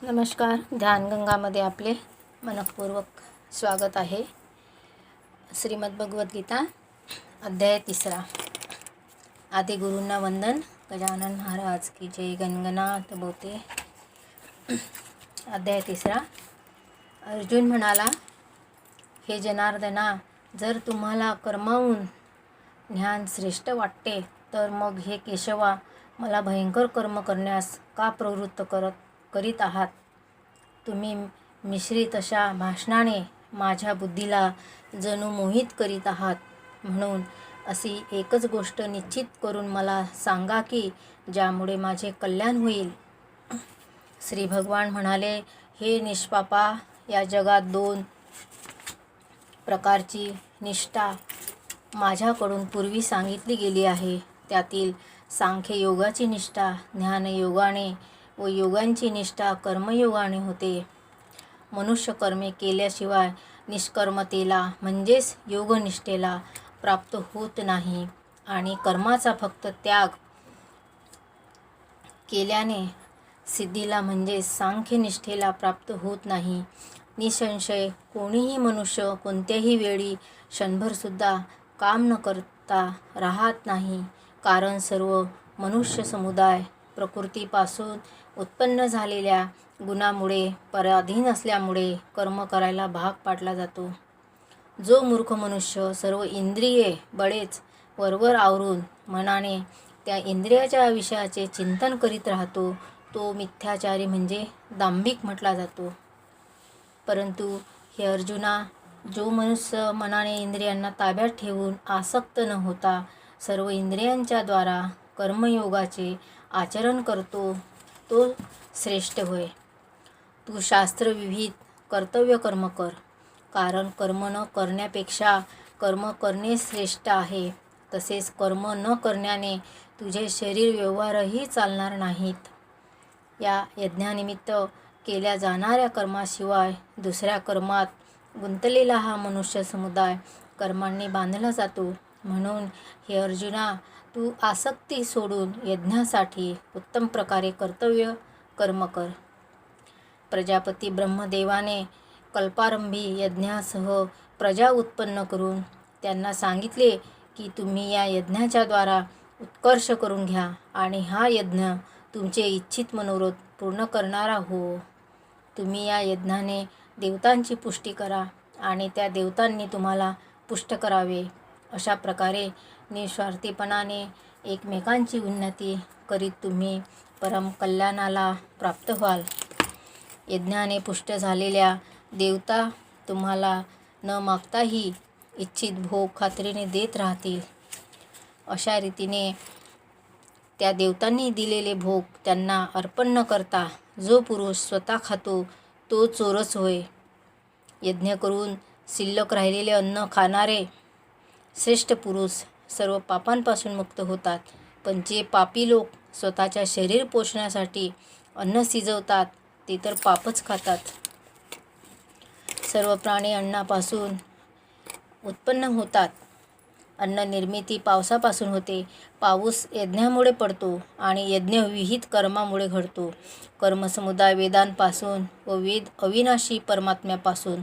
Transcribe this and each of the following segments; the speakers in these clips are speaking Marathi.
नमस्कार. ध्यानगंगामध्ये आपले मनपूर्वक स्वागत आहे. श्रीमद भगवद्गीता अध्याय 3. आदि गुरूंना वंदन. गजानन महाराज की जय. गणगणात बोते. अध्याय 3. अर्जुन म्हणाला, हे जनार्दना, जर तुम्हाला कर्माहून ज्ञान श्रेष्ठ वाटते तर मग हे केशवा मला भयंकर कर्म करण्यास का प्रवृत्त करीत आहात? तुम्ही मिश्रित अशा भाषणाने माझ्या बुद्धीला जणू मोहित करीत आहात. म्हणून अशी एकच गोष्ट निश्चित करून मला सांगा की ज्यामुळे माझे कल्याण होईल. श्री भगवान म्हणाले, हे निष्पापा, या जगात 2 प्रकारची निष्ठा माझ्याकडून पूर्वी सांगितली गेली आहे. त्यातील सांख्य योगाची निष्ठा ज्ञानयोगाने व योगांची निष्ठा कर्मयोगाने होते. मनुष्य कर्मे केल्याशिवाय निष्कर्मतेला म्हणजेच योगनिष्ठेला प्राप्त होत नाही आणि कर्माचा फक्त त्याग केल्याने सिद्धीला म्हणजेच सांख्यनिष्ठेला प्राप्त होत नाही. निसंशय कोणीही मनुष्य कोणत्याही वेळी क्षणभरसुद्धा काम न करता राहत नाही, कारण सर्व मनुष्य समुदाय प्रकृतीपासून उत्पन्न झालेल्या गुणामुळे पराधीन असल्यामुळे कर्म करायला भाग पाडला जातो. जो मूर्ख मनुष्य सर्व इंद्रिये बळेच वरवर आवरून मनाने त्या इंद्रियाच्या विषयाचे चिंतन करीत राहतो, तो मिथ्याचारी म्हणजे दांभिक म्हटला जातो. परंतु हे अर्जुना, जो मनुष्य मनाने इंद्रियांना ताब्यात ठेवून आसक्त न होता सर्व इंद्रियांच्या द्वारा कर्मयोगाचे आचरण करतो, तो श्रेष्ठ होय. तू शास्त्रविहित कर्तव्य कर्म कर, कारण कर्म न करण्यापेक्षा कर्म करणे श्रेष्ठ आहे. तसेच कर्म न करण्याने तुझे शरीर व्यवहारही चालणार नाहीत. या यज्ञानिमित्त केल्या जाणाऱ्या कर्माशिवाय दुसऱ्या कर्मात गुंतलेला हा मनुष्य समुदाय कर्मांनी बांधला जातो. म्हणून हे अर्जुना, तू आसक्ती सोडून यज्ञासाठी उत्तम प्रकारे कर्तव्य कर्म कर. प्रजापती ब्रह्मदेवाने कल्पारंभी यज्ञासह प्रजा उत्पन्न करून त्यांना सांगितले की तुम्ही या यज्ञाच्या द्वारा उत्कर्ष करून घ्या आणि हा यज्ञ तुमचे इच्छित मनोरथ पूर्ण करणारा हो. तुम्ही या यज्ञाने देवतांची पुष्टी करा आणि त्या देवतांनी तुम्हाला पुष्ट करावे. अशा प्रकारे निस्वार्थीपणाने एकमेकांची उन्नती करीत तुम्ही परम कल्याणाला प्राप्त व्हाल. यज्ञाने पुष्ट झालेल्या देवता तुम्हाला न मागताही इच्छित भोग खात्रीने देत राहतील. अशा रीतीने त्या देवतांनी दिलेले भोग त्यांना अर्पण न करता जो पुरुष स्वतः खातो तो चोरच होय. यज्ञ करून शिल्लक राहिलेले अन्न खाणारे श्रेष्ठ पुरुष सर्व पापांपासून मुक्त होतात. पण जे पापी लोक स्वतःच्या शरीर पोषणासाठी अन्न शिजवतात ते तर पापच खातात. सर्व प्राणी अन्नापासून उत्पन्न होतात. अन्न निर्मिती पावसापासून होते. पाऊस यज्ञामुळे पडतो आणि यज्ञ विहित कर्मामुळे घडतो. कर्मसमुदाय वेदांपासून व वेद अविनाशी परमात्म्यापासून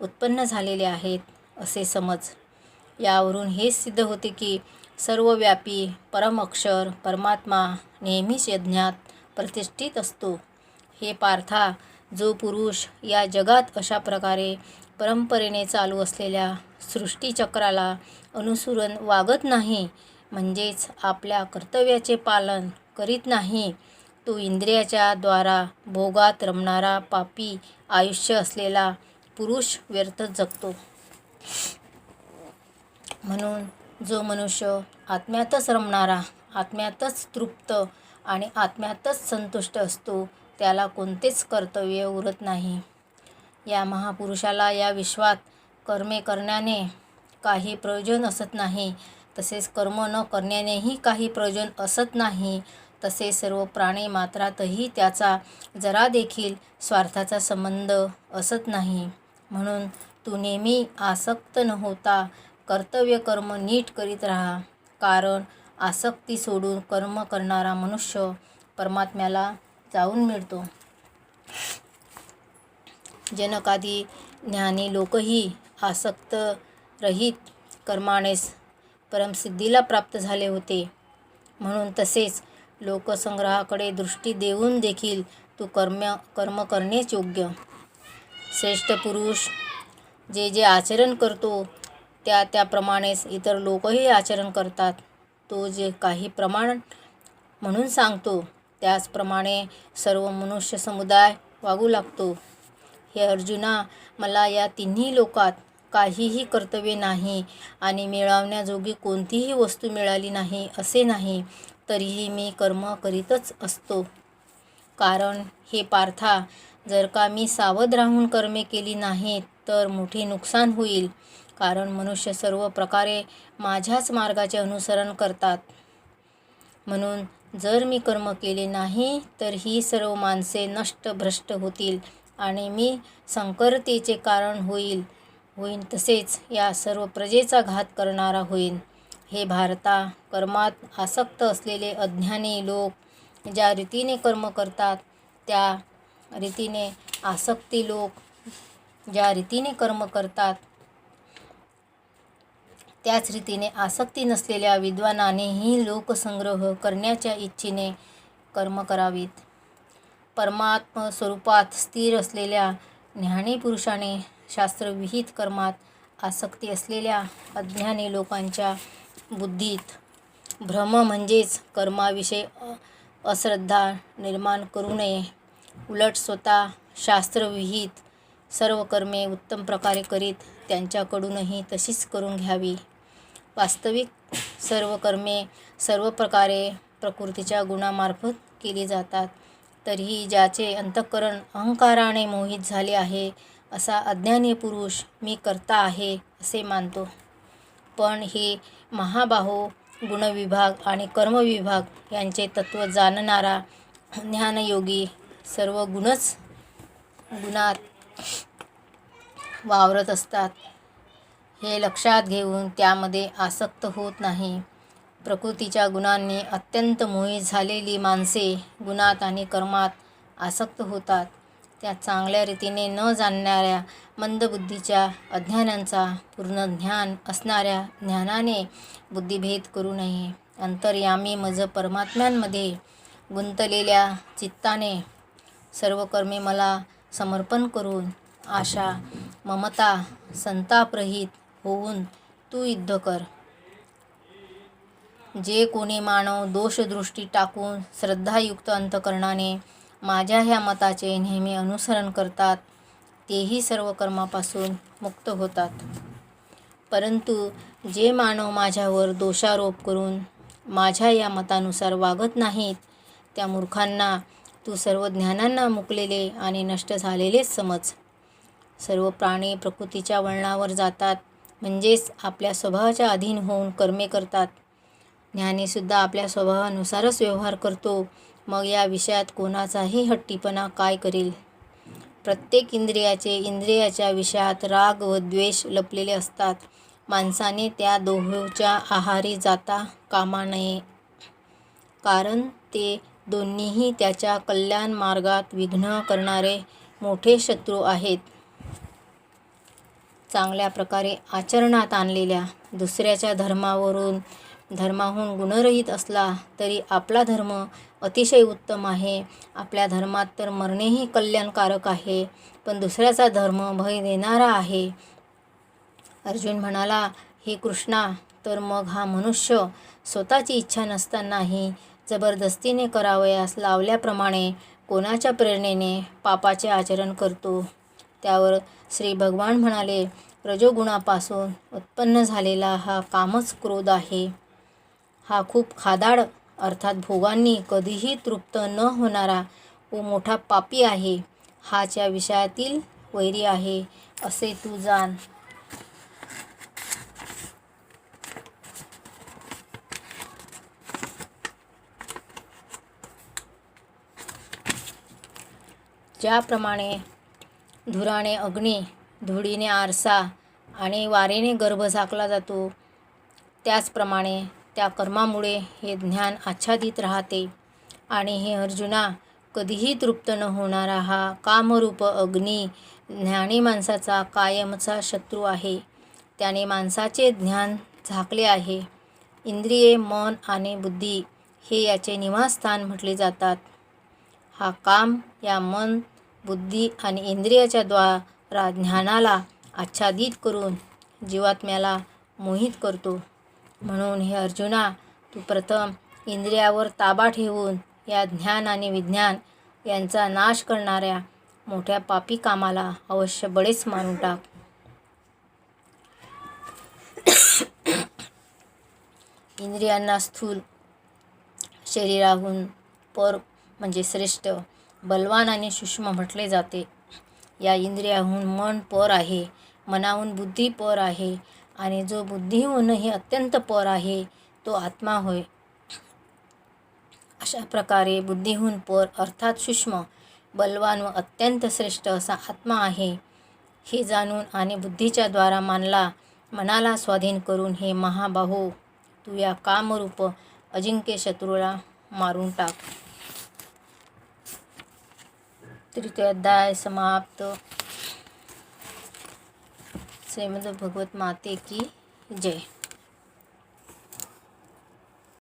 उत्पन्न झालेले आहेत असे समज. यावरून हेच सिद्ध होते की सर्वव्यापी परम अक्षर परमात्मा नेहमीच यज्ञात प्रतिष्ठित असतो. हे पार्था, जो पुरुष या जगात अशा प्रकारे परंपरेने चालू असलेल्या सृष्टीचक्राला अनुसरून वागत नाही, म्हणजेच आपल्या कर्तव्याचे पालन करीत नाही, तो इंद्रियाच्या द्वारा भोगात रमणारा पापी आयुष्य असलेला पुरुष व्यर्थ जगतो. म्हणून जो मनुष्य आत्म्यातच रमणारा, आत्म्यातच तृप्त आणि आत्म्यातच संतुष्ट असतो त्याला कोणतेच कर्तव्य उरत नाही. या महापुरुषाला या विश्वात कर्मे करण्याने काही प्रयोजन असत नाही, तसेच कर्म न करण्यानेही काही प्रयोजन असत नाही. तसेच सर्व प्राणी मात्रातही त्याचा जरा देखील स्वार्थाचा संबंध असत नाही. म्हणून तू नेहमी आसक्त न होता कर्तव्य कर्म नीट करीत राहा, कारण आसक्ती सोडून कर्म करणारा मनुष्य परमात्म्याला जाऊन मिळतो. जनकादी ज्ञानी लोकही आसक्त रहित कर्मानेच परमसिद्धीला प्राप्त झाले होते. म्हणून तसेच लोकसंग्रहाकडे दृष्टी देऊन देखील तू कर्म करणेच योग्य. श्रेष्ठ पुरुष जे जे आचरण करतो त्याप्रमाणेच इतर लोकही आचरण करतात. तो जे काही प्रमाण म्हणून सांगतो त्याचप्रमाणे सर्व मनुष्य समुदाय वागू लागतो. हे अर्जुना, मला या तिन्ही लोकात काहीही कर्तव्य नाही आणि मिळवण्याजोगी कोणतीही वस्तू मिळाली नाही असे नाही, तरीही मी कर्म करीतच असतो. कारण हे पार्था, जर का मी सावध राहून कर्मे केली नाहीत तर मोठे नुकसान होईल. कारण मनुष्य सर्व प्रकारे माझ्याच मार्गाचे अनुसरण करतात. म्हणून जर मी कर्म केले नाही तर ही सर्व माणसे नष्ट भ्रष्ट होतील आणि मी संकरतेचे कारण होईन. तसेच या सर्व प्रजेचा घात करणारा होईन. हे भारता, कर्मात आसक्त असलेले अज्ञानी लोक ज्या रीतीने कर्म करतात त्या रीतीने आसक्ती लोक ज्या रीतीने कर्म करतात त्याच रीतीने आसक्ती नसलेल्या विद्वानानेही लोकसंग्रह करण्याच्या इच्छेने कर्म करावीत. परमात्म स्वरूपात स्थिर असलेल्या ज्ञानी पुरुषाने शास्त्रविहित कर्मात आसक्ती असलेल्या अज्ञानी लोकांच्या बुद्धीत भ्रम म्हणजेच कर्माविषयी अश्रद्धा निर्माण करू नये. उलट स्वतः शास्त्रविहित सर्व कर्मे उत्तम प्रकारे करीत त्यांच्याकडूनही तशीच करून घ्यावी. वास्तविक सर्व कर्मे सर्व प्रकारे प्रकृतीच्या गुणामार्फत केली जातात. तरीही ज्याचे अंतःकरण अहंकाराने मोहित झाले आहे असा अज्ञानी पुरुष मी कर्ता आहे असे मानतो. पण हे महाबाहो, गुणविभाग आणि कर्मविभाग यांचे तत्त्व जाणणारा ज्ञानयोगी सर्व गुणात वावरत असतात हे लक्षात घेऊन त्यामध्ये आसक्त होत नाही. प्रकृतीच्या गुणांनी अत्यंत मोहित झालेली माणसे गुणात आणि कर्मात आसक्त होतात. त्या चांगल्या रीतीने न जाणणाऱ्या मंदबुद्धीच्या अज्ञानांचा पूर्ण ज्ञान असणाऱ्या ज्ञानाने बुद्धिभेद करू नये. अंतर्यामी मज परमात्म्यांमध्ये गुंतलेल्या चित्ताने सर्व कर्मे मला समर्पण करून आशा ममता संतापरहित होऊन तू युद्ध कर. जे कोणी मानव दोषदृष्टी टाकून श्रद्धायुक्त अंतःकरणाने माझ्या ह्या मताचे नेहमी अनुसरण करतात तेही सर्व कर्मापासून मुक्त होतात. परंतु जे मानव माझ्यावर दोषारोप करून माझ्या या मतानुसार वागत नाहीत त्या मूर्खांना तू सर्व ज्ञानांना मुकलेले आणि नष्ट झालेलेच समज. सर्व प्राणी प्रकृतीच्या वळणावर जातात म्हणजेच आपल्या स्वभावाच्या अधीन होऊन कर्मे करतात. ज्ञानीसुद्धा आपल्या स्वभावानुसारच व्यवहार करतो. मग या विषयात कोणाचाही हट्टीपणा काय करेल. प्रत्येक इंद्रियाच्या विषयात राग व द्वेष लपलेले असतात. माणसाने त्या दोहोंच्या आहारी जाता कामा नये. कारण ते दोन्हीही त्याच्या कल्याण मार्गात विघ्न करणारे मोठे शत्रू आहेत. चांगल्या प्रकारे आचरणात आणलेल्या दुसऱ्याच्या धर्माहून गुणरहित असला तरी आपला धर्म अतिशय उत्तम आहे. आपल्या धर्मात तर मरणेही कल्याणकारक आहे, पण दुसऱ्याचा धर्म भय देणारा आहे. अर्जुन म्हणाला, हे कृष्णा, तर मग हा मनुष्य स्वतःची इच्छा नसतानाही जबरदस्तीने करावयास लावल्याप्रमाणे कोणाच्या प्रेरणेने पापाचे आचरण करतो. त्यावर श्री भगवान म्हणाले, रजोगुणापासून उत्पन्न झालेला हा कामच क्रोध आहे. हा खूप खादाड अर्थात भोगांनी कधीही तृप्त न होणारा व मोठा पापी आहे. हाच या विषयातील वैरी आहे असे तू जाण. ज्याप्रमाणे धुराने अग्नी, धुळीने आरसा आणि वारेने गर्भ झाकला जातो, त्याचप्रमाणे त्या कर्मामुळे हे ज्ञान आच्छादित राहते. आणि हे अर्जुना, कधीही तृप्त न होणारा हा कामरूप अग्नी ज्ञानी माणसाचा कायमचा शत्रू आहे. त्याने माणसाचे ज्ञान झाकले आहे. इंद्रिये, मन आणि बुद्धी हे याचे निवासस्थान म्हटले जातात. हा काम या मन, बुद्धी आणि इंद्रियाच्या द्वारा ज्ञानाला आच्छादित करून जीवात्म्याला मोहित करतो. म्हणून हे अर्जुना, तू प्रथम इंद्रियावर ताबा ठेवून या ज्ञान आणि विज्ञान यांचा नाश करणाऱ्या मोठ्या पापी कामाला अवश्य बळेच मारून टाक. इंद्रियांना स्थूल शरीराहून पर म्हणजे श्रेष्ठ, बलवान आणि सूक्ष्म म्हटले जाते. या इंद्रियाहून मन पर आहे, मनाहून बुद्धी पर आहे आणि जो बुद्धीहूनही अत्यंत पर आहे तो आत्मा होय. अशा प्रकारे बुद्धीहून पर अर्थात सूक्ष्म, बलवान व अत्यंत श्रेष्ठ असा आत्मा आहे हे जाणून आणि बुद्धीच्या द्वारा मनाला स्वाधीन करून हे महाबाहो, तू या कामरूप अजिंक्य शत्रूला मारून टाक. तृतीय अध्याय समाप्त. श्रीमद् भगवत माते की जय.